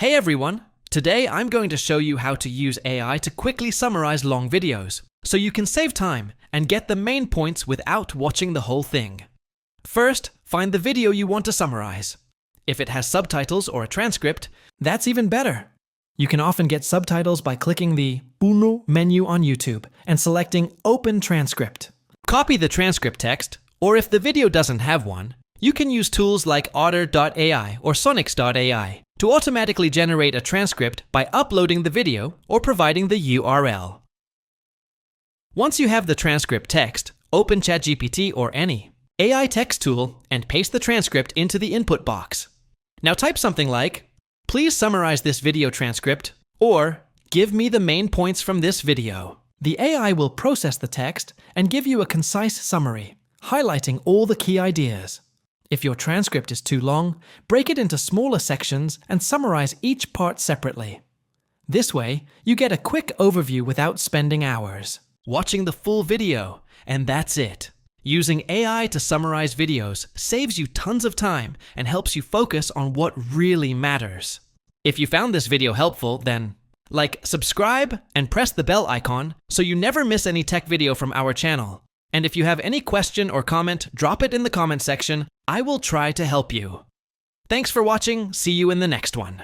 Hey everyone! Today I'm going to show you how to use AI to quickly summarize long videos, so you can save time and get the main points without watching the whole thing. First, find the video you want to summarize. If it has subtitles or a transcript, that's even better. You can often get subtitles by clicking the Uno menu on YouTube and selecting Open Transcript. Copy the transcript text, or if the video doesn't have one, you can use tools like Otter.ai or Sonics.ai to automatically generate a transcript by uploading the video or providing the URL. Once you have the transcript text, open ChatGPT or any AI text tool and paste the transcript into the input box. Now type something like, "Please summarize this video transcript," or "Give me the main points from this video." The AI will process the text and give you a concise summary, highlighting all the key ideas. If your transcript is too long, break it into smaller sections and summarize each part separately. This way, you get a quick overview without spending hours watching the full video, and that's it. Using AI to summarize videos saves you tons of time and helps you focus on what really matters. If you found this video helpful, then subscribe and press the bell icon so you never miss any tech video from our channel. And if you have any question or comment, drop it in the comment section. I will try to help you. Thanks for watching. See you in the next one.